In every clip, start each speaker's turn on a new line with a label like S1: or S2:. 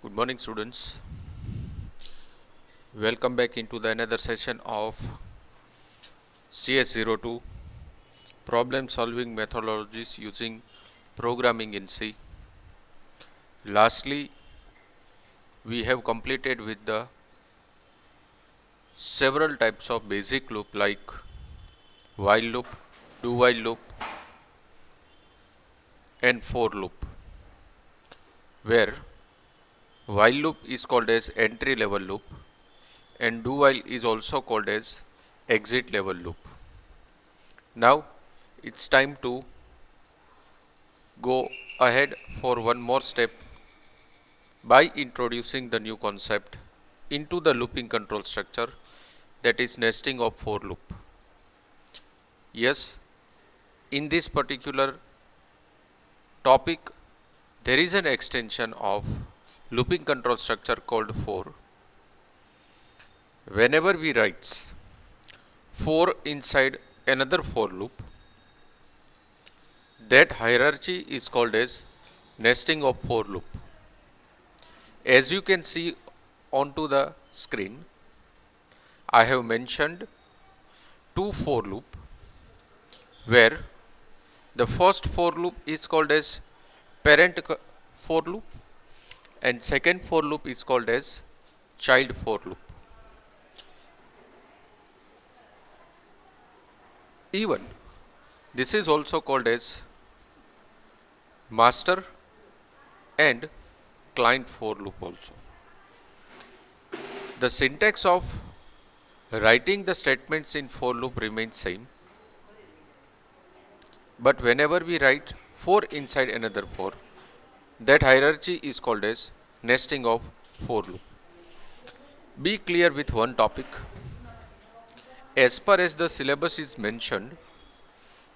S1: Good morning, students. Welcome back into the another session of CS02 problem solving methodologies using programming in C. Lastly, we have completed with the several types of basic loop like while loop, do while loop and for loop, where while loop is called as entry level loop and do while is also called as exit level loop. Now it's time to go ahead for one more step by introducing the new concept into the looping control structure, that is nesting of for loop. Yes, in this particular topic there is an extension of looping control structure called for. Whenever we write for inside another for loop, that hierarchy is called as nesting of for loop. As you can see onto the screen, I have mentioned two for loop, where the first for loop is called as parent for loop and second for loop is called as child for loop. Even this is also called as master and client for loop also. The syntax of writing the statements in for loop remains same, but whenever we write for inside another for, that hierarchy is called as nesting of for loop. Be clear with one topic. As far as the syllabus is mentioned,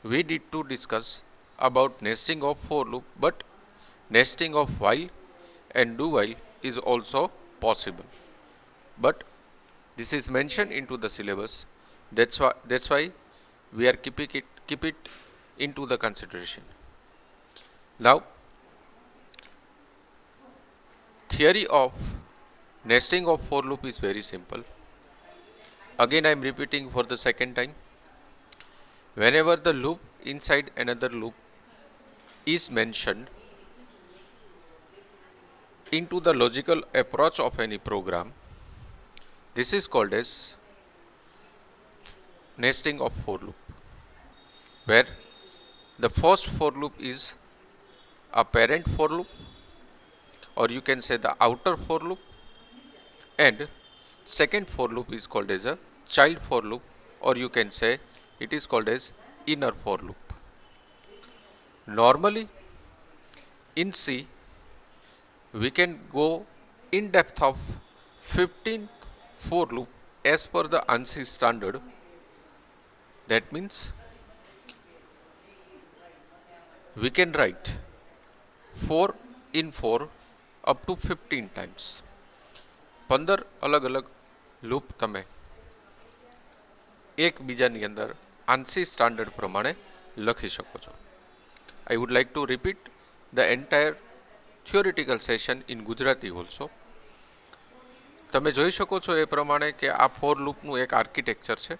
S1: we need to discuss about nesting of for loop, but nesting of while and do while is also possible. But this is mentioned into the syllabus. That's why we are keep it into the consideration. Now, theory of nesting of for loop is very simple. Again, I am repeating for the second time. Whenever the loop inside another loop is mentioned into the logical approach of any program, this is called as nesting of for loop, where the first for loop is a parent for loop, or you can say the outer for loop, and second for loop is called as a child for loop, or you can say it is called as inner for loop. Normally in C we can go in depth of 15 for loop as per the ANSI standard. That means we can write 4 in 4 up to 15 times. 15 અલગ અલગ loop તમે એકબીજાની અંદર ANSI standard પ્રમાણે લખી શકો છો. I would like to repeat the entire theoretical session in Gujarati also. તમે જોઈ શકો છો એ પ્રમાણે કે આ ફોર લૂપનું એક આર્કિટેક્ચર છે,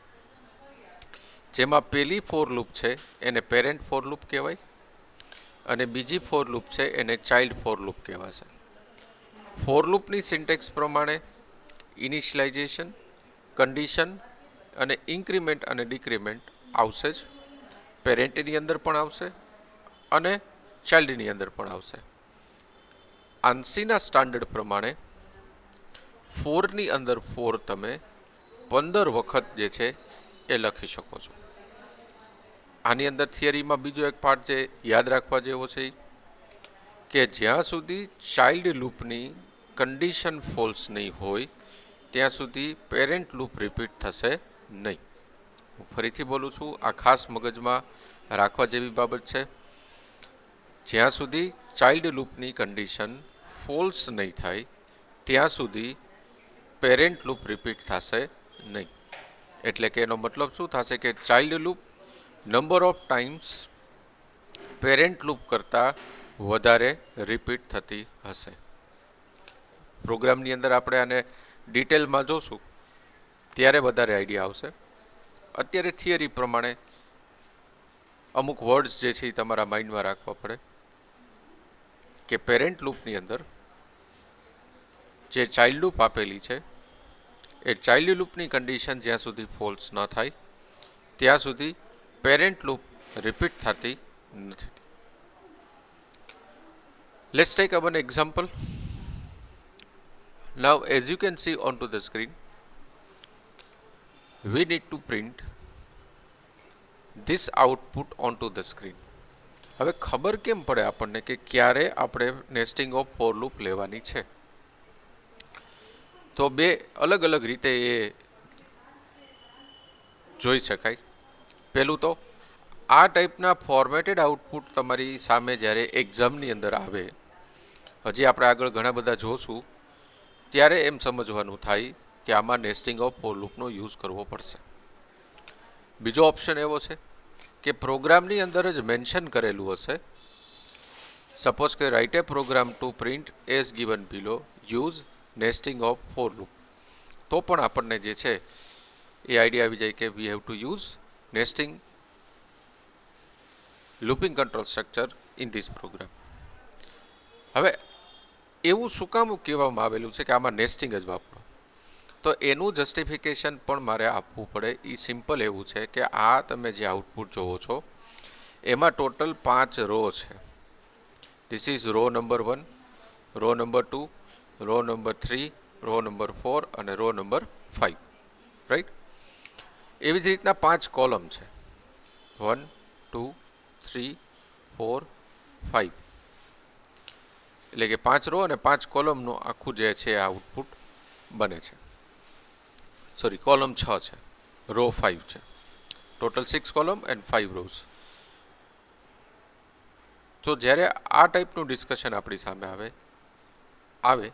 S1: જેમાં પહેલી ફોર લૂપ છે એને પેરેન્ટ ફોર લૂપ કહેવાય અને બીજી ફોર લૂપ છે એને ચાઇલ્ડ ફોર લૂપ કહેવાશે. ફોર લૂપની સિન્ટેક્સ પ્રમાણે ઇનિશિયલાઇઝેશન, કન્ડિશન અને ઇન્ક્રીમેન્ટ અને ડિક્રીમેન્ટ આવશે જ. પેરેન્ટની અંદર પણ આવશે અને ચાઇલ્ડની અંદર પણ આવશે. ANSIના સ્ટાન્ડર્ડ પ્રમાણે ફોરની અંદર ફોર તમે 15 વખત જે છે એ લખી શકો છો. આની અંદર થિયરીમાં બીજો એક પાર્ટ જે યાદ રાખવા જેવો છે કે જ્યાં સુધી ચાઇલ્ડ લૂપની કન્ડિશન ફોલ્સ નહીં હોય ત્યાં સુધી પેરેન્ટ લૂપ રિપીટ થશે નહીં. હું ફરીથી બોલું છું, આ ખાસ મગજમાં રાખવા જેવી બાબત છે. જ્યાં સુધી ચાઇલ્ડ લૂપની કન્ડિશન ફોલ્સ નહીં થાય ત્યાં સુધી પેરેન્ટ લૂપ રિપીટ થશે નહીં. એટલે કે એનો મતલબ શું થશે કે child loop number of times parent loop કરતાં વધારે રિપીટ થતી હશે. પ્રોગ્રામની અંદર આપણે આને ડિટેલમાં જોશું ત્યારે વધારે આઈડિયા આવશે. અત્યારે થિયરી પ્રમાણે અમુક વર્ડ્સ જે છે એ તમારા માઇન્ડમાં રાખવા પડે કે પેરેન્ટ લૂપની અંદર જે ચાઇલ્ડ લૂપ આપેલી છે એ ચાઇલ્ડ લૂપની કન્ડિશન જ્યાં સુધી ફોલ્સ ન થાય ત્યાં સુધી પેરેન્ટ લૂપ રિપીટ થતી નથી. Let's take up an example. Now as you can see onto the screen, we need to print this output onto the screen. હવે ખબર કેમ પડે આપણને કે ક્યારે આપણે નેસ્ટિંગ ઓફ ફોર લૂપ લેવાની છે? તો બે અલગ અલગ રીતે એ જોઈ શકાય. પહેલું તો આ ટાઈપના ફોર્મેટેડ આઉટપુટ તમારી સામે જ્યારે એક્ઝામની અંદર આવે, હજી આપણે આગળ ઘણા બધા જોશું, ત્યારે એમ સમજવાનું થાય કે આમાં નેસ્ટિંગ ઓફ ફોર લૂપનો યુઝ કરવો પડશે. બીજો ઓપ્શન એવો છે કે પ્રોગ્રામની અંદર જ મેન્શન કરેલું હશે, સપોઝ કે write a program to print as given below use nesting of for loop, તો પણ આપણને જે છે એ આઈડિયા આવી જાય કે we have to use nesting looping control structure in this program. હવે એવું શું કામ કહેવામાં આવેલું છે કે આમાં નેસ્ટિંગ જ વાપરો? તો એનું જસ્ટિફિકેશન પણ મારે આપવું પડે. એ સિમ્પલ એવું છે કે આ તમે જે આઉટપુટ જોવો છો એમાં ટોટલ 5 રો છે. This is row number 1, row number 2, row number 3, row number 4 અને રો નંબર 5, રાઈટ? એવી જ રીતના 5 કોલમ છે, 1, 2, 3, 4, 5, એટલે કે 5 રો અને 5 કોલમનું આખું જે છે આઉટપુટ બને છે. સોરી, કોલમ 6 છે, રો 5 છે. Total 6 column and 5 rows. તો જ્યારે આ ટાઈપનું ડિસ્કશન આપણી સામે આવે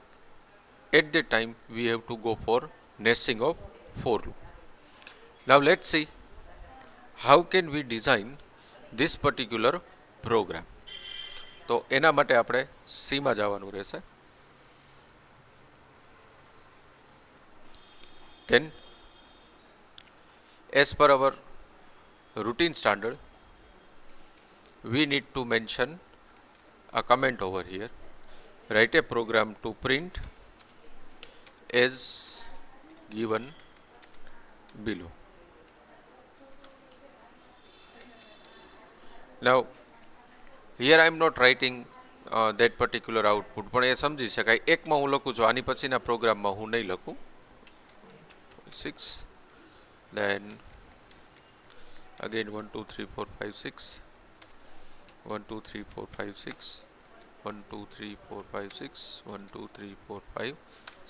S1: at the time we have to go for nesting of for loop. Now let's see how can we design this particular program. તો એના માટે આપણે સીમાં જવાનું રહેશે. Then as per our routine standard, we need to mention a comment over here. Write a program to print as given below. Now here I am not writing that particular output, પણ એ સમજી શકાય. એકમાં હું લખું છું, આની પછીના પ્રોગ્રામમાં હું નહીં લખું. 6, then again 1 2 3 4 5 6, 1 2 3 4 5 6, 1 2 3 4 5 6, 1 2 3 4 5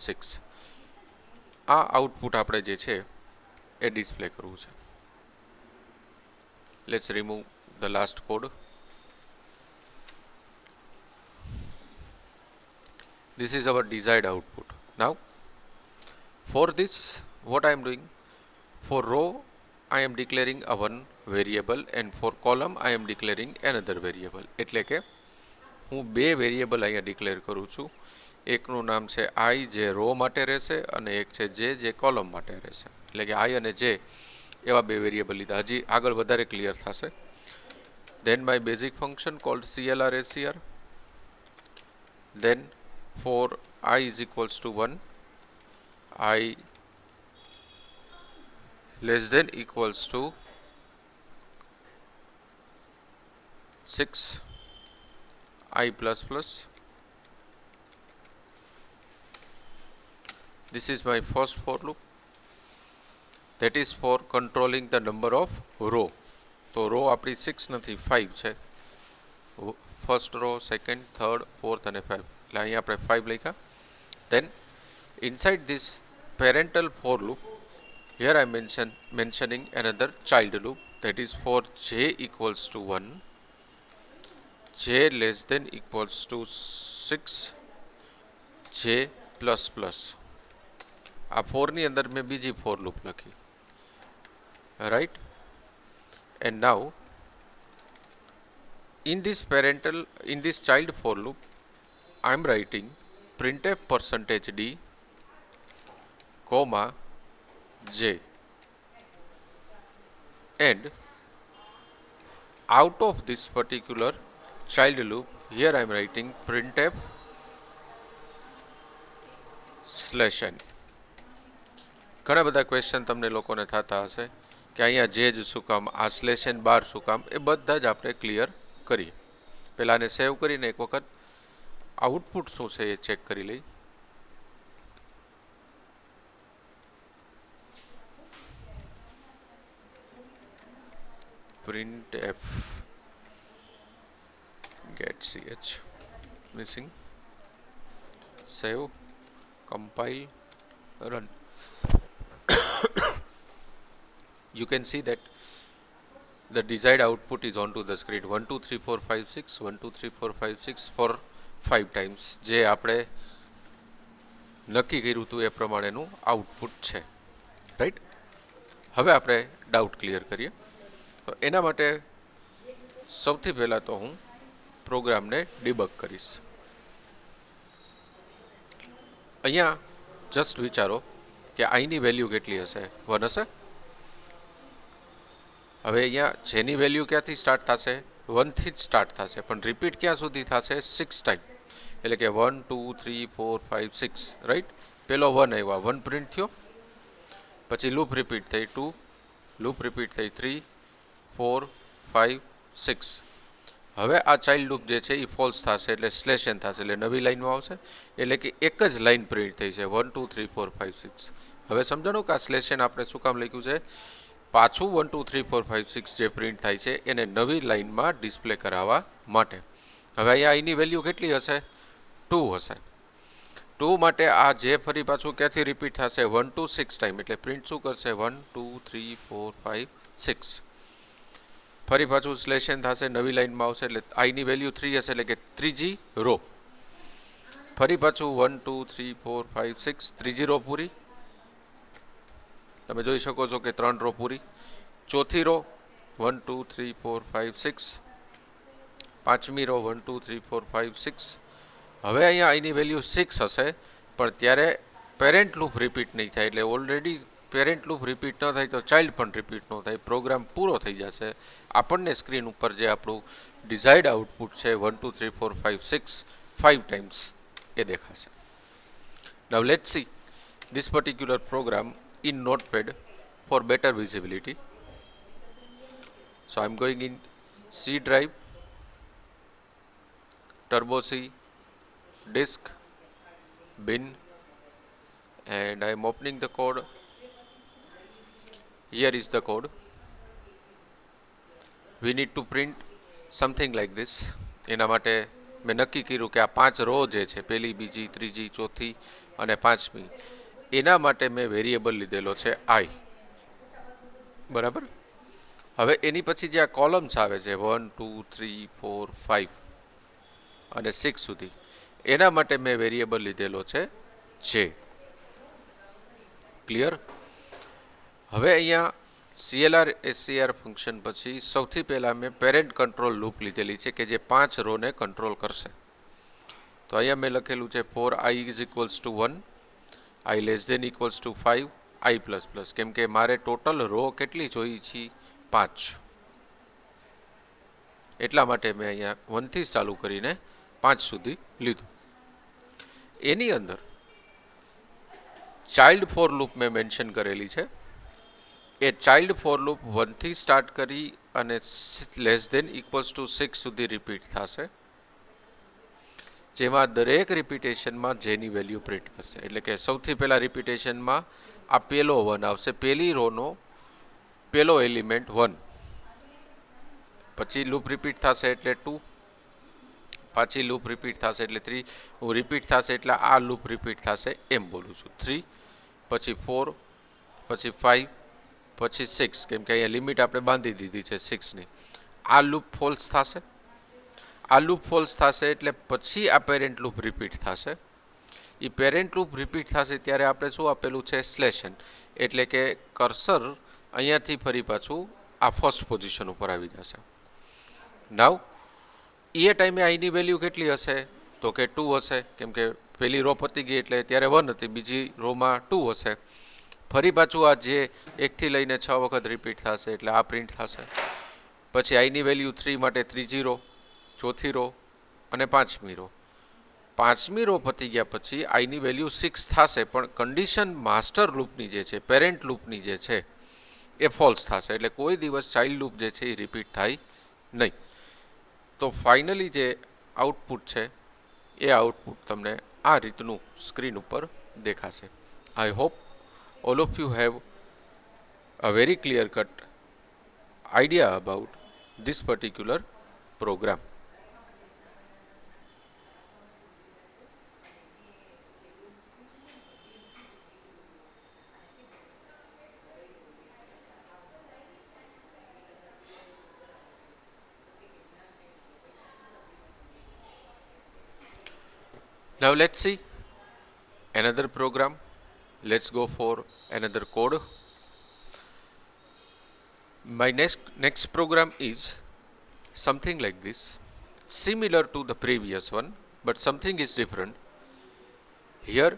S1: 6. આ આઉટપુટ આપણે જે છે એ ડિસ્પ્લે કરવું છે. Let's remove the last code. This is our desired output. Now for this, what I am doing, for row I am declaring a one variable and for column I am declaring another variable. એટલે કે હું બે variable અહીંયા declare કરું છું. એકનું નામ છે i જે રો માટે રહેશે અને એક છે j જે કોલમ માટે રહેશે. એટલે કે i અને j એવા બે વેરિયેબલ લીધા. હજી આગળ વધારે ક્લિયર થશે. Then my basic function called clr_scr. Then for I is equals to 1, I less than equals to 6, I plus plus. This is my first for loop. That is for controlling the number of row. તો row આપણી 6 નથી 5 છે. First row, second, third, fourth અને 5. એટલે અહીંયા આપણે 5 લખ્યા. Then inside this parental for loop, here I mentioning another child loop, that is for j equals to 1, j less than equals to 6, j plus plus. આ 4 ની અંદર મેં બીજી for loop લખી, right? And now in this child for loop I am writing printf %d, comma j, and out of this particular child loop, here I am writing printf /n. ઘણા બધા question તમને લોકોને થતા હશે કે અહીંયા જે જ શું કામ, આ /n બાર શું કામ, એ બધા જ આપણે ક્લિયર કરીએ. પહેલાં આને સેવ કરીને એક વખત આઉટપુટ શું છે એ ચેક કરી લઈ. printf get ch missing, save, compile, run. You can see that the desired output is onto the screen. 1 2 3 4 5 6 1 2 3 4 5 6 for 5 times જે આપણે નક્કી કર્યું હતું એ પ્રમાણેનું આઉટપુટ છે, રાઈટ. હવે આપણે ડાઉટ ક્લિયર કરીએ. તો એના માટે સૌથી પહેલાં તો હું પ્રોગ્રામને ડિબગ કરીશ. અહીંયા જસ્ટ વિચારો કે આઈની વેલ્યુ કેટલી હશે? 1 હશે. હવે અહીંયા જેની વેલ્યુ ક્યાંથી સ્ટાર્ટ થશે? 1 થી જ સ્ટાર્ટ થશે, પણ રિપીટ ક્યાં સુધી થશે? 6 ટાઈમ. એટલે કે 1 2 3 4 5 6, રાઈટ. પેલો 1 આવ્યા, 1 પ્રિન્ટ થયો, પછી લૂપ રિપીટ થઈ 2, લૂપ રિપીટ થઈ 3 4 5 6. હવે આ ચાઇલ્ડ લૂપ જે છે એ ફોલ્સ થશે, એટલે /n થશે, એટલે નવી લાઈનમાં આવશે. એટલે કે એક જ લાઈન પ્રિન્ટ થઈ છે 1 2 3 4 5 6. હવે સમજાણું કે આ /n આપણે શું કામ લખ્યું છે? પાછું 1 2 3 4 5 6 જે પ્રિન્ટ થાય છે એને નવી લાઈનમાં ડિસ્પ્લે કરાવવા માટે. હવે અહીંયા એની વેલ્યુ કેટલી હશે? 2 હશે. 2 માટે આ જે ફરી પાછું ક્યાંથી રિપીટ થશે? 1 2 6 ટાઈમ, એટલે પ્રિન્ટ શું કરશે? 1 2 3 4 5 6. ફરી પાછું /n થશે, નવી લાઈનમાં આવશે, એટલે આઈની વેલ્યુ 3 હશે, એટલે કે ત્રીજી રો. ફરી પાછું 1 2 3 4 5 6, ત્રીજી રો પૂરી. તમે જોઈ શકો છો કે 3 રો પૂરી. ચોથી રો 1 2 3 4 5 6, પાંચમી રો 1 2 3 4 5 6. હવે અહીંયા આઈની વેલ્યુ 6 હશે, પણ ત્યારે પેરેન્ટ લૂપ રિપીટ નહીં થાય, એટલે ઓલરેડી પેરેન્ટ લૂપ રિપીટ ન થાય તો ચાઇલ્ડ પણ રિપીટ ન થાય, પ્રોગ્રામ પૂરો થઈ જશે. આપણને સ્ક્રીન ઉપર જે આપણું ડિઝાયર્ડ આઉટપુટ છે 1 2 3 4 5 6 5 ટાઈમ્સ એ દેખાશે. Now let's see this particular program in Notepad for better visibility. So I am going in C drive, Turbo C, disk, bin, and I am opening the code. Here is the code. We need to print something like this. એના માટે મેં નક્કી કર્યું કે આ 5 row જે છે, પહેલી બીજી ત્રીજી ચોથી અને પાંચમી, એના માટે મેં વેરિયેબલ લીધેલો છે i, બરાબર. હવે એની પછી જે આ કોલમ્સ આવે છે 1 2 3 4 5 અને 6 સુધી, એના માટે મેં વેરિયેબલ લીધેલો છે j. ક્લિયર? હવે અહીંયા CLR SCR ફંક્શન પછી સૌથી પહેલાં મેં પેરેન્ટ કંટ્રોલ લૂપ લીધેલી છે કે જે 5 રોને કંટ્રોલ કરશે. તો અહીંયા મેં લખેલું છે for i is equals to 1, i less than equals to 5, i plus plus, કેમ કે મારે ટોટલ રો કેટલી જોઈ છે? 5. એટલા માટે મેં અહીંયા 1 થી ચાલુ કરીને 5 સુધી લીધું. એની અંદર ચાઇલ્ડ ફોર લૂપ મેં મેન્શન કરેલી છે. એ ચાઇલ્ડ ફોર લૂપ 1 થી સ્ટાર્ટ કરી અને <= 6 સુધી રિપીટ થશે, જેમાં દરેક રિપીટેશનમાં જેની વેલ્યુ પ્રિન્ટ કરશે. એટલે કે સૌથી પહેલા રિપીટેશનમાં આ પેલો 1 આવશે, પહેલી રોનો પેલો એલિમેન્ટ 1, પછી લૂપ રિપીટ થશે એટલે 2, પાછી લૂપ રિપીટ થશે એટલે 3, રિપીટ થશે એટલે આ લૂપ રિપીટ થશે એમ બોલું છું. 3, પછી 4, પછી 5, પછી 6, કેમ કે અહીંયા લિમિટ આપણે બાંધી દીધી છે 6ની. આ લૂપ ફોલ્સ થશે, આ લૂપ ફોલ્સ થશે એટલે પછી આ પેરેન્ટ લૂપ રિપીટ થશે. એ પેરેન્ટ લૂપ રિપીટ થશે ત્યારે આપણે શું આપેલું છે? /n, એટલે કે કર્સર અહીંયાથી ફરી પાછું આ ફર્સ્ટ પોઝિશન ઉપર આવી જશે. નાવ એ ટાઈમે આઈની વેલ્યુ કેટલી હશે? તો તો કે 2 હશે, કેમ કે પહેલી રો પતી ગઈ એટલે ત્યારે 1 હતી, બીજી રોમાં 2 હશે. ફરી પાછું આ જે 1 થી લઈને 6 વખત રિપીટ થશે એટલે આ પ્રિન્ટ થશે. પછી આઈની વેલ્યુ 3 માટે ત્રીજી રો, ચોથી રો અને પાંચમી રો. પાંચમી રો પતી ગયા પછી આઈની વેલ્યુ 6 થશે, પણ કન્ડિશન માસ્ટર લૂપની જે છે, પેરેન્ટ લૂપની જે છે એ ફોલ્સ થશે, એટલે કોઈ દિવસ ચાઇલ્ડ લૂપ જે છે એ રિપીટ થાય નહીં. તો ફાઇનલી જે આઉટપુટ છે એ આઉટપુટ તમને આ રીતનું સ્ક્રીન ઉપર દેખાશે. આઈ hope all of you have a very clear cut idea about this particular program. Now let's see another program. Let's go for another code. My next program is something like this, similar to the previous one, but something is different. Here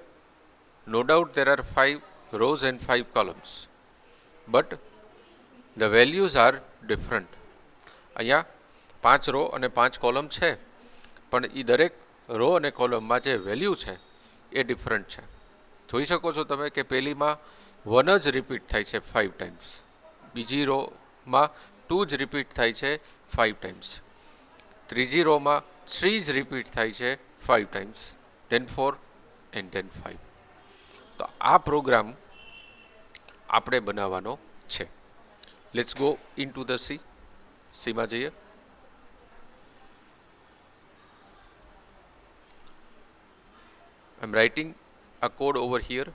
S1: no doubt there are 5 rows and 5 columns, but the values are different. અહીંયા 5 row અને 5 column છે, પણ એ દરેક row અને કોલમમાં જે value છે એ different છે. જોઈ શકો છો તમે કે પહેલીમાં 1 જ રિપીટ થાય છે 5 ટાઈમ્સ, બીજી રોમાં 2 જ રિપીટ થાય છે 5 ટાઈમ્સ, ત્રીજી રોમાં 3 જ રિપીટ થાય છે 5 ટાઈમ્સ, then 4 and then 5. તો આ પ્રોગ્રામ આપણે બનાવવાનો છે. લેટ્સ ગો ઇનટુ ધ સીમાં જઈએ. I'm writing a code over here.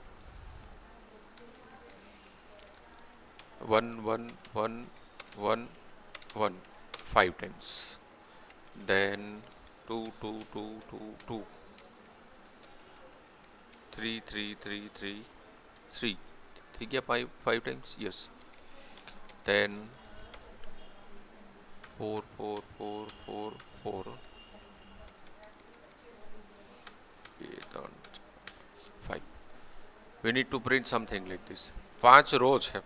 S1: 1 1 1 1 1 5 times, then 2 2 2 2 2 3 3 3 3 3 ठीक है 5 times, yes. Then 4 4 4 4 4 5. We need to print something like this. 5 row છે.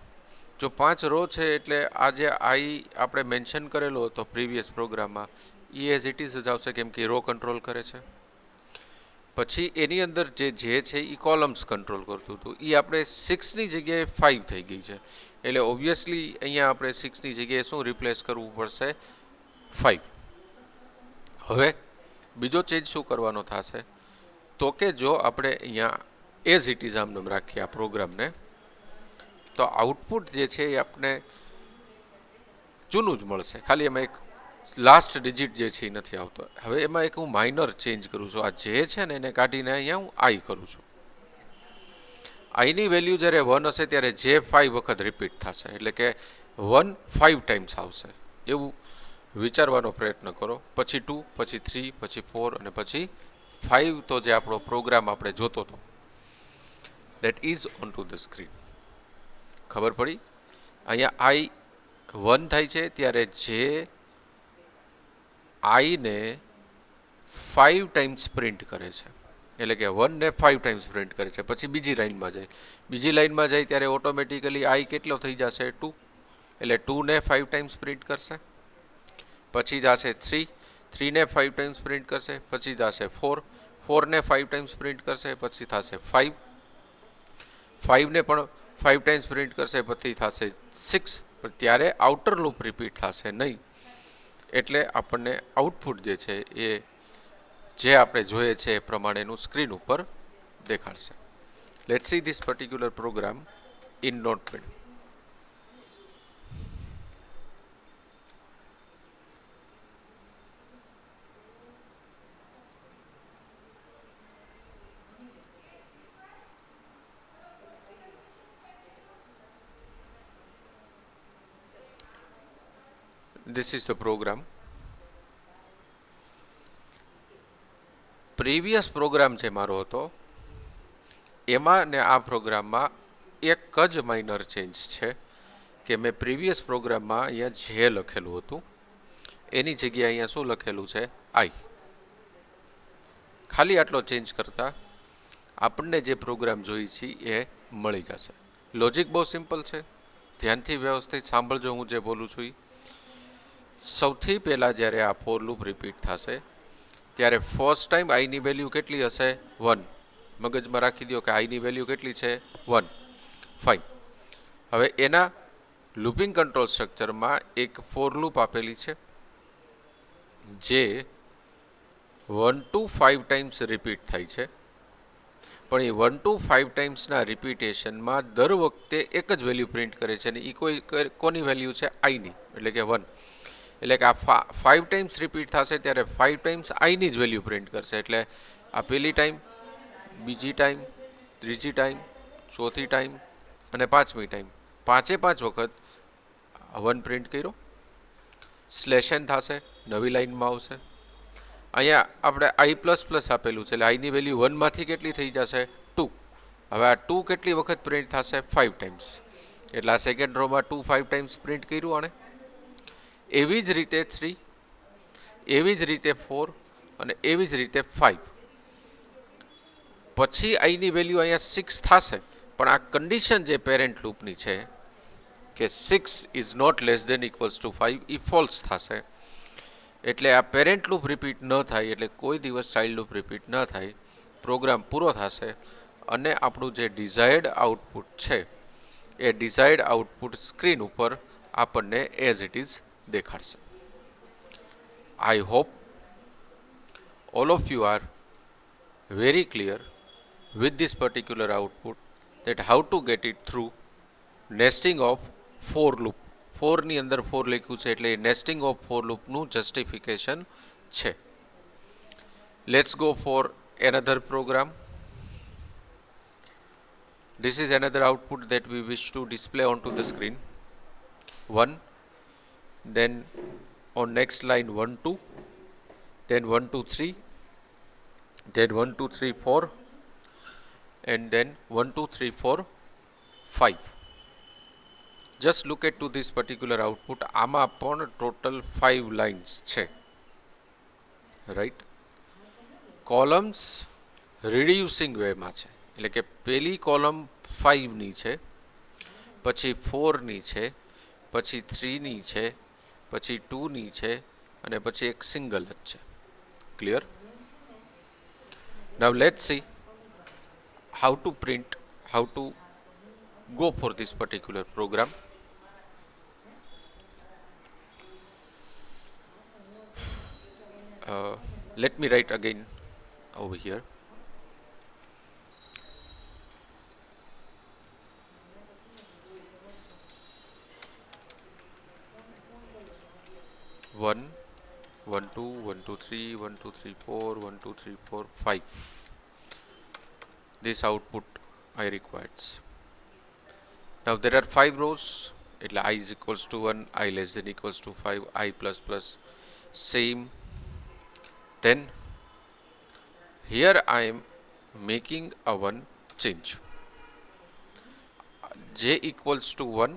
S1: જો 5 રો છે એટલે આ જે આઈ આપણે મેન્શન કરેલો હતો પ્રીવિયસ પ્રોગ્રામમાં એ એઝ ઇટ ઇઝ જ આવશે, કેમ કે રો કંટ્રોલ કરે છે. પછી એની અંદર જે છે એ કોલમ્સ કંટ્રોલ કરતું હતું, એ આપણે 6ની જગ્યાએ 5 થઈ ગઈ છે, એટલે ઓબ્વિયસલી અહીંયા આપણે 6ની જગ્યાએ શું રિપ્લેસ કરવું પડશે? 5. હવે બીજો ચેન્જ શું કરવાનો થશે? તો કે જો આપણે અહીંયા એઝ ઇટ ઇઝ આમ રાખીએ આ પ્રોગ્રામને, તો આઉટપુટ જે છે એ આપણે જૂનું જ મળશે, ખાલી એમાં એક લાસ્ટ ડિજિટ જે છે એ નથી આવતો. હવે એમાં એક હું માઇનર ચેન્જ કરું છું, આ જે છે ને એને કાઢીને અહીંયા હું આઈ કરું છું. આઈની વેલ્યુ જ્યારે 1 હશે ત્યારે જે 5 વખત રિપીટ થશે, એટલે કે 1 5 ટાઈમ્સ આવશે એવું વિચારવાનો પ્રયત્ન કરો. પછી 2, પછી 3, પછી 4 અને પછી 5. તો જે આપણો પ્રોગ્રામ આપણે જોતો હતો that is onto the screen. ખબર પડી? અહીંયા આઈ 1 થાય છે ત્યારે જે આઈને 5 ટાઈમ્સ પ્રિન્ટ કરે છે, એટલે કે 1 ને 5 ટાઈમ્સ પ્રિન્ટ કરે છે. પછી બીજી લાઈનમાં જાય, બીજી લાઈનમાં જાય ત્યારે ઓટોમેટિકલી આઈ કેટલો થઈ જશે? 2, એટલે 2 ને 5 ટાઈમ્સ પ્રિન્ટ કરશે. પછી જશે 3, 3 ને 5 ટાઈમ્સ પ્રિન્ટ કરશે. પછી જશે 4, 4 ને 5 ટાઈમ્સ પ્રિન્ટ કરશે. પછી થશે 5, 5 ને પણ 5 ટાઈમ્સ પ્રિન્ટ કરશે. પછી થશે 6, પણ ત્યારે આઉટર લૂપ રિપીટ થશે નહીં, એટલે આપણને આઉટપુટ જે છે એ જે આપણે જોઈએ છે એ પ્રમાણેનું સ્ક્રીન ઉપર દેખાડશે. Let's see this particular program in Notepad. This is the program. Previous program જે મારો હતો એમાં ને આ પ્રોગ્રામમાં એક જ માઇનર ચેન્જ છે કે મેં પ્રીવિયસ પ્રોગ્રામમાં અહીંયા જે લખેલું હતું એની જગ્યાએ અહીંયા શું લખેલું છે? આઈ. ખાલી આટલો ચેન્જ કરતા આપણને જે પ્રોગ્રામ જોઈએ છે એ મળી જશે. લોજિક બહુ સિમ્પલ છે, ધ્યાનથી વ્યવસ્થિત સાંભળજો હું જે બોલું છું. સૌથી પહેલાં જ્યારે આ ફોર લૂપ રિપીટ થશે ત્યારે ફર્સ્ટ ટાઈમ આઈની વેલ્યુ કેટલી હશે? 1. મગજમાં રાખી દો કે આઈની વેલ્યુ કેટલી છે? 1. ફાઇન. હવે એના લૂપિંગ કંટ્રોલ સ્ટ્રક્ચરમાં એક ફોર લૂપ આપેલી છે જે 1 to 5 ટાઈમ્સ રિપીટ થાય છે, પણ એ 1 to 5 ટાઈમ્સના રિપીટેશનમાં દર વખતે એક જ વેલ્યુ પ્રિન્ટ કરે છે અને એ કોની વેલ્યુ છે? આઈની, એટલે કે 1. એટલે કે આ 5 ટાઈમ્સ રિપીટ થશે ત્યારે 5 ટાઈમ્સ આઈની જ વેલ્યુ પ્રિન્ટ કરશે. એટલે આ પહેલી ટાઈમ, બીજી ટાઈમ, ત્રીજી ટાઈમ, ચોથી ટાઈમ અને પાંચમી ટાઈમ, પાંચે પાંચ વખત 1 પ્રિન્ટ કર્યો. સ્લેશ એન થશે, નવી લાઈનમાં આવશે. અહીંયા આપણે આઈ પ્લસ પ્લસ આપેલું છે એટલે આઈની વેલ્યુ 1 માંથી કેટલી થઈ જશે? 2. હવે આ 2 કેટલી વખત પ્રિન્ટ થશે? 5 ટાઈમ્સ. એટલે આ સેકન્ડ રોમાં 2 5 ટાઈમ્સ પ્રિન્ટ કર્યું આને. એવી જ રીતે 3, એવી જ રીતે 4 અને એવી જ રીતે 5. પછી આઈની વેલ્યુ અહીંયા 6 થશે, પણ આ કન્ડિશન જે પેરેન્ટ લૂપની છે કે 6 is not less than equals to 5 એ ફોલ્સ થશે. એટલે આ પેરેન્ટ લૂપ રિપીટ ન થાય, એટલે કોઈ દિવસ ચાઇલ્ડ લૂપ રિપીટ ન થાય, પ્રોગ્રામ પૂરો થશે અને આપણું જે ડિઝાયર્ડ આઉટપુટ છે એ ડિઝાયર્ડ આઉટપુટ સ્ક્રીન ઉપર આપણને એઝ ઇટ ઇઝ દેખાડશે. I hope all of you are very clear with this particular output that how to get it through nesting of for loop. 4 ની અંદર 4 લખ્યું છે એટલે nesting of for loop નું justification છે. Let's go for another program. This is another output that we wish to display onto the screen. 1, then on next line 1 2, then 1 2 3, then 1 2 3 4, and then 1 2 3 4 5. Just look at to this particular output. આમાં પણ total 5 lines છે, right? Columns reducing way માં છે, એટલે કે પહેલી column 5 ની છે, પછી 4 ની છે, પછી 3 ની છે, પછી 2 ની છે અને પછી એક સિંગલ જ છે. Clear? Now let's see how to print, how to go for this particular program. Let me write again over here. One, 1 2, 1 2 3, 1 2 3 4, 1 2 3 4 5. This output I required. Now there are 5 rows. એટલે I is equals to 1, I less than equals to 5, I plus plus, same. Then here I am making a one change. J equals to 1,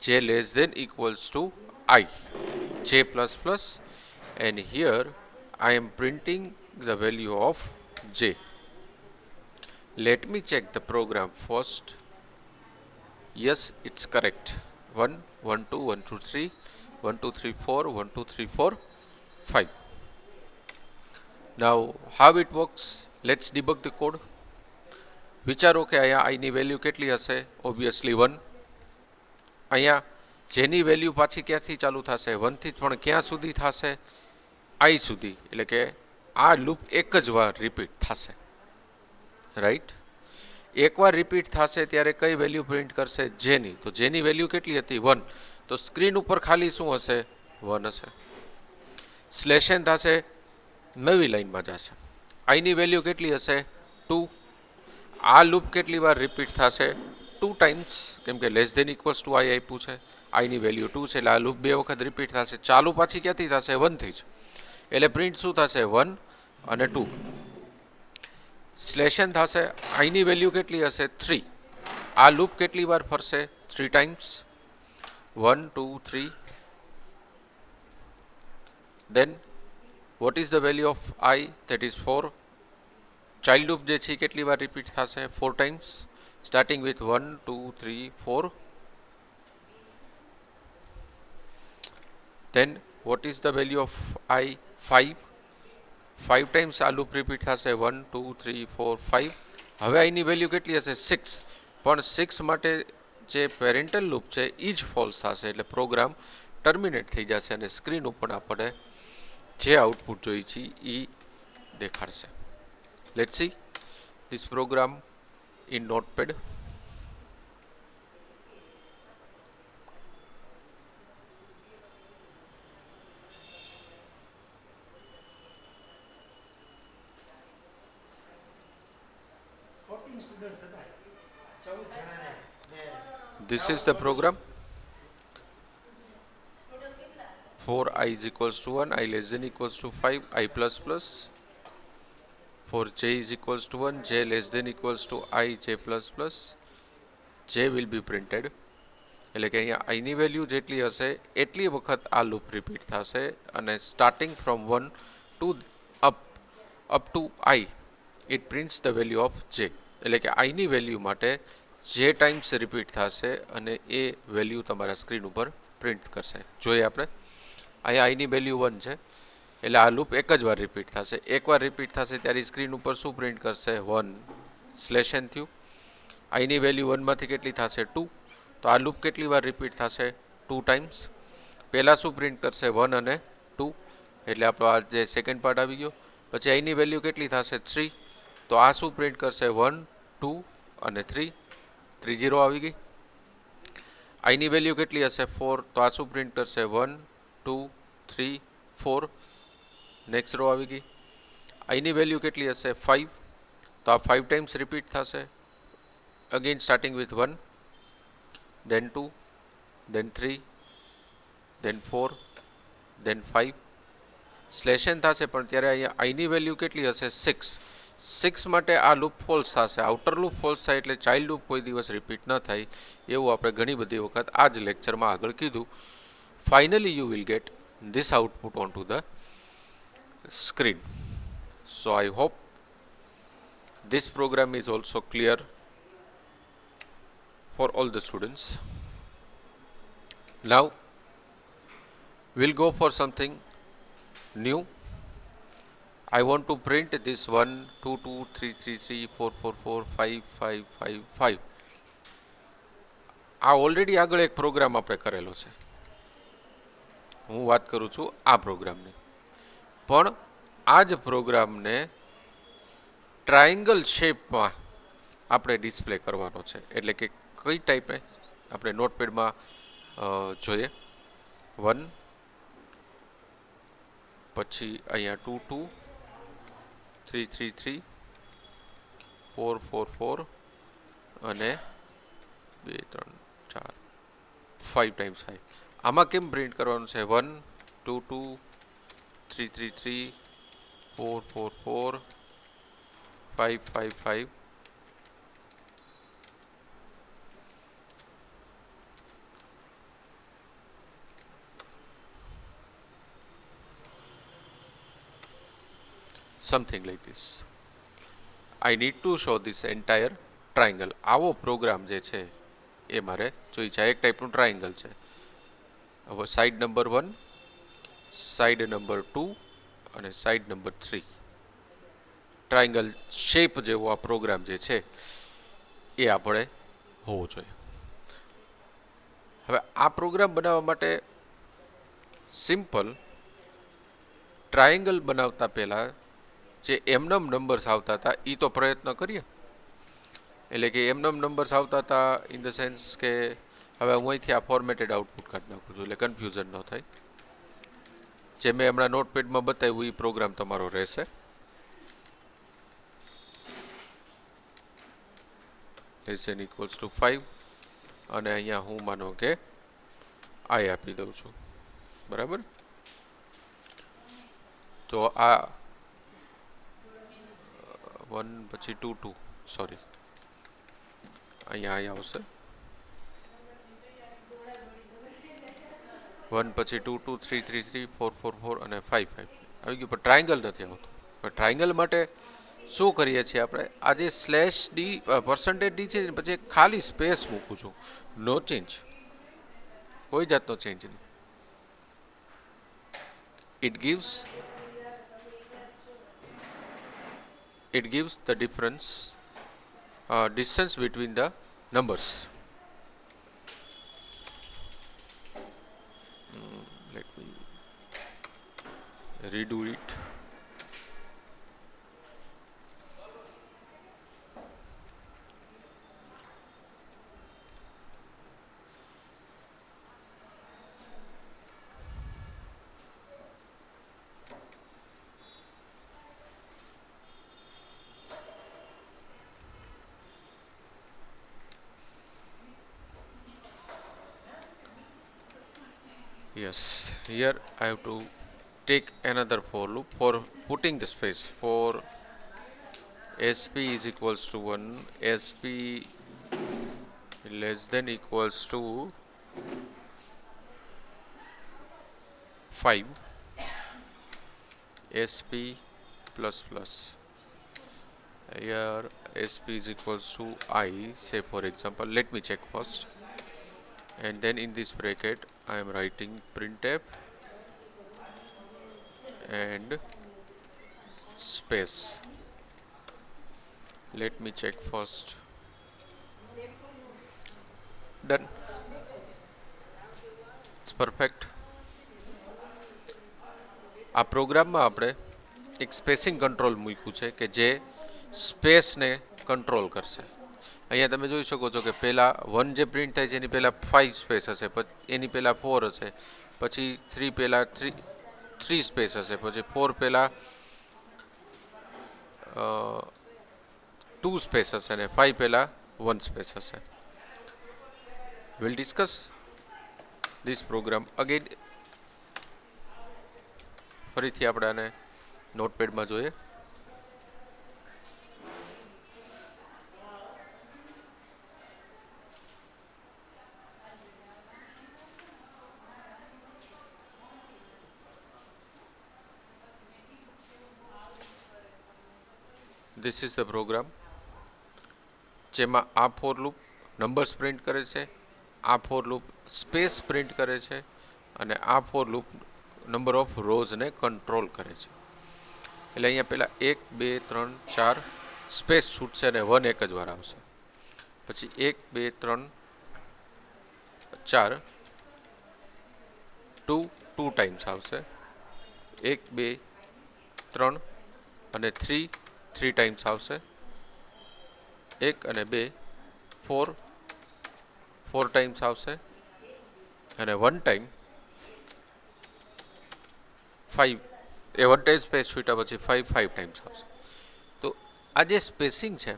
S1: J less than equals to I, J plus plus, and here I am printing the value of J. Let me check the program first. Yes, it's correct. 1 1 2 1 2 3, 1 2 3 4, 1 2 3 4 5. Now how it works? Let's debug the code. વિચારો કે અહીંયા આઈની value કેટલી હશે? Obviously 1. અહીંયા જેની value પાછી ક્યાંથી ચાલુ થશે? 1 થી જ, પણ ક્યાં સુધી થશે? આઈ સુધી. એટલે કે આ લૂપ એક જ વાર રિપીટ થશે, રાઈટ? એકવાર રિપીટ થશે ત્યારે કઈ વેલ્યુ પ્રિન્ટ કરશે? જેની. તો જેની વેલ્યુ કેટલી હતી? 1. તો સ્ક્રીન ઉપર ખાલી શું હશે? 1 હશે. સ્લેશ એન થશે, નવી લાઈનમાં જશે. આઈની વેલ્યુ કેટલી હશે? 2. આ લૂપ કેટલી વાર રિપીટ થશે? 2 ટાઈમ્સ, કેમ કે લેસ ધેન ઇક્વલ્સ ટુ આઈ આપ્યું છે. આઈની વેલ્યુ 2 છે એટલે આ લૂપ 2 વખત રિપીટ થશે. ચાલુ પાછી ક્યાંથી થશે? 1 થી જ. એટલે પ્રિન્ટ શું થશે? 1 અને 2. સ્લેશ એન થશે, આઈની વેલ્યુ કેટલી હશે? 3. આ લૂપ કેટલી વાર ફરશે? 3 times. 1 2 3, then what is the value of I that is 4. Child loop જે છે કેટલી વાર રિપીટ થશે 4 times starting with 1 2 3 4. Then what is the value of I? 5. 5 times આ લૂપ રિપીટ થશે 1 2 3 4 5. હવે આની વેલ્યુ કેટલી હશે 6. પણ 6 માટે જે પેરેન્ટલ લૂપ છે એ જ ફોલ્સ થશે એટલે પ્રોગ્રામ ટર્મિનેટ થઈ જશે અને સ્ક્રીન ઉપર આપણે જે આઉટપુટ જોઈએ છે એ દેખાડશે. Let's see this program in Notepad. This is the program. For I is equals to 1, I less than equals to 5, I plus plus. For j is equals to 1, j less than equals to I, j plus plus. J will be printed. એટલે કે અહીંયા I ની value જેટલી હશે એટલી વખત આ loop repeat થશે અને starting from 1 to up to I it prints the value of j. એટલે કે I ની વેલ્યુ માટે જે ટાઈમ્સ રિપીટ થશે અને એ વેલ્યુ તમારા સ્ક્રીન ઉપર પ્રિન્ટ કરશે. જોઈએ આપણે અહીંયા I ની વેલ્યુ 1 છે એટલે આ લૂપ એક જ વાર રિપીટ થશે. એકવાર રિપીટ થશે ત્યારે સ્ક્રીન ઉપર શું પ્રિન્ટ કરશે 1 સ્લેશ n થયું. I ની વેલ્યુ 1 માંથી કેટલી થશે 2. તો આ લૂપ કેટલી વાર રિપીટ થશે 2 ટાઈમ્સ. પહેલાં શું પ્રિન્ટ કરશે 1 અને 2 એટલે આપણો આ જે સેકન્ડ પાર્ટ આવી ગયો. પછી I ની વેલ્યુ કેટલી થશે 3. તો આ શું પ્રિન્ટ કરશે 1 2 અને 3 30 આવી ગઈ. I ની વેલ્યુ કેટલી હશે 4. તો આ શું પ્રિન્ટ કરશે 1 2 3 4 નેક્સ્ટ રો આવી ગઈ. I ની વેલ્યુ કેટલી હશે 5. તો આ 5 ટાઈમ્સ રિપીટ થશે again starting with 1 then 2 then 3 then 4 then 5 slash n થશે પણ ત્યારે અહીંયા I ની વેલ્યુ કેટલી હશે 6. 6 માટે આ લૂપ ફોલ્સ થશે. આઉટર લૂપ ફોલ્સ થાય એટલે ચાઇલ્ડ લૂપ કોઈ દિવસ રિપીટ ન થાય એવું આપણે ઘણી બધી વખત આ જ લેક્ચરમાં આગળ કીધું. Finally you will get this output onto the screen. So I hope this program is also clear for all the students. Now we'll go for something new. I want to print this 1 2 2 3 3 3 4 4 4 5 5 5 5. આ already આગળ એક programme આપણે કરેલો છે. હું વાત કરું છું આ પ્રોગ્રામની. પણ આ જ પ્રોગ્રામને ટ્રાયંગલ શેપમાં આપણે ડિસ્પ્લે કરવાનો છે. એટલે કે કઈ ટાઈપે આપણે નોટપેડમાં જોઈએ 1 પછી અહીંયા 2 2 3 3 3 4 4 4 અને 2 3 4 5 ટાઈમ્સ આઈ. આમાં કેમ પ્રિન્ટ કરવાનું છે 1 2 2 3 3 3 4 4 4 5 5 5. Something like this. I need to show this entire triangle. આવો પ્રોગ્રામ જે છે એ મારે જોઈ છે. એક ટાઈપનું ટ્રાયંગલ છે. હવે સાઈડ નંબર 1 સાઈડ નંબર 2 અને સાઈડ નંબર 3 ટ્રાયંગલ શેપ જેવો આ પ્રોગ્રામ જે છે એ આપણે હોવો જોઈએ. હવે આ પ્રોગ્રામ બનાવવા માટે સિમ્પલ ટ્રાયંગલ બનાવતા પહેલા જે એમનમ નંબર્સ આવતા હતા એ તો પ્રયત્ન કરીએ. એટલે કે એમનમ નંબર્સ આવતા હતા ઇન ધ સેન્સ કે હવે હું અહીંથી આ ફોર્મેટેડ આઉટપુટ કાઢી નાખું છું એટલે કન્ફ્યુઝન ન થાય. જે મેં હમણાં નોટપેડમાં બતાવ્યું એ પ્રોગ્રામ તમારો રહેશે. લેસ ધેન ઇક્વલ્સ ટુ 5 અને અહીંયા હું માનો કે આઈ આપી દઉં છું. બરાબર. તો આ 1 પછી 2 2 સોરી અહીંયા આવશે 1 પછી 2 2 3 3 3 4 4 4 અને 5 5 આવી ગયું, પણ ટ્રાયંગલ નથી આવતું. પણ ટ્રાયંગલ માટે શું કરીએ છીએ આપણે, આ જે સ્લેશ ડી પર્સન્ટેજ ડી છે પછી ખાલી સ્પેસ મૂકું છું, નો ચેન્જ, કોઈ જાતનો ચેન્જ નહીં. It gives the difference distance between the numbers. Let me redo it. Yes, here I have to take another for loop for putting the space. For sp is equals to 1, sp less than equals to 5, sp plus plus. Here sp is equals to I, say for example, let me check first, and then in this bracket I am writing printf and space. Let me check first. Done. It's perfect. આ પ્રોગ્રામમાં આપણે એક spacing control મૂક્યું છે કે જે સ્પેસને control કરશે. અહીંયા તમે જોઈ શકો છો કે પહેલાં 1 જે પ્રિન્ટ થાય છે એની પહેલાં 5 સ્પેસ હશે, પછી એની પહેલાં 4 હશે, પછી 3 પહેલાં 3 સ્પેસ હશે, પછી 4 પહેલાં 2 સ્પેસ હશે અને 5 પહેલાં 1 સ્પેસ હશે. Will discuss this program again. ફરીથી આપણે આને નોટપેડમાં જોઈએ. This is the program જેમાં આ ફોર લૂપ નંબર્સ પ્રિન્ટ કરે છે, આ ફોર લૂપ સ્પેસ પ્રિન્ટ કરે છે અને આ ફોર લૂપ નંબર ઓફ રોઝને કંટ્રોલ કરે છે. એટલે અહીંયા પહેલાં 1 2 3 4 સ્પેસ છૂટશે અને 1 એક જ વાર આવશે. પછી 1 2 3 4 2 ટાઈમ્સ આવશે, 1 2 3 અને 3 ટાઈમ્સ આવશે, 1 અને 2 4 ટાઈમ્સ આવશે અને 1 ટાઈમ 5, એ 1 ટાઈમ સ્પેસ છૂટ્યા પછી 5 ટાઈમ્સ આવશે. તો આ જે સ્પેસિંગ છે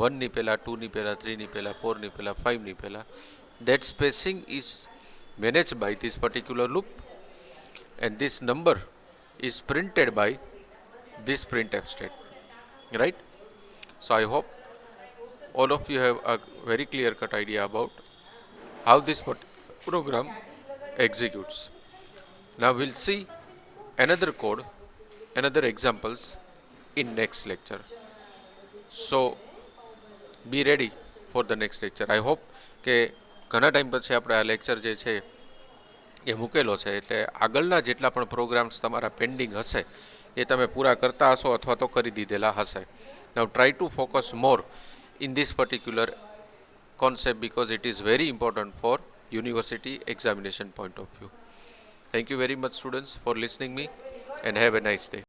S1: 1 ની પહેલાં, 2 ની પહેલાં, 3 ની પહેલાં, 4 ની પહેલાં, 5 ની પહેલાં, that spacing is managed by this particular loop and this number is printed by this printf statement, right? So I hope all of you have a very clear cut idea about how this program executes. Now we'll see another code, another examples in next lecture. So be ready for the next lecture. I hope કે ઘણા time પછી આપણે આ lecture જે છે એ મૂકેલો છે, એટલે આગળના જેટલા પણ પ્રોગ્રામ્સ તમારા પેન્ડિંગ હશે એ તમે પૂરા કરતા હશો અથવા તો કરી દીધેલા હશે. Now try to focus more in this particular concept because it is very important for university examination point of view. Thank you very much students for listening me and have a nice day.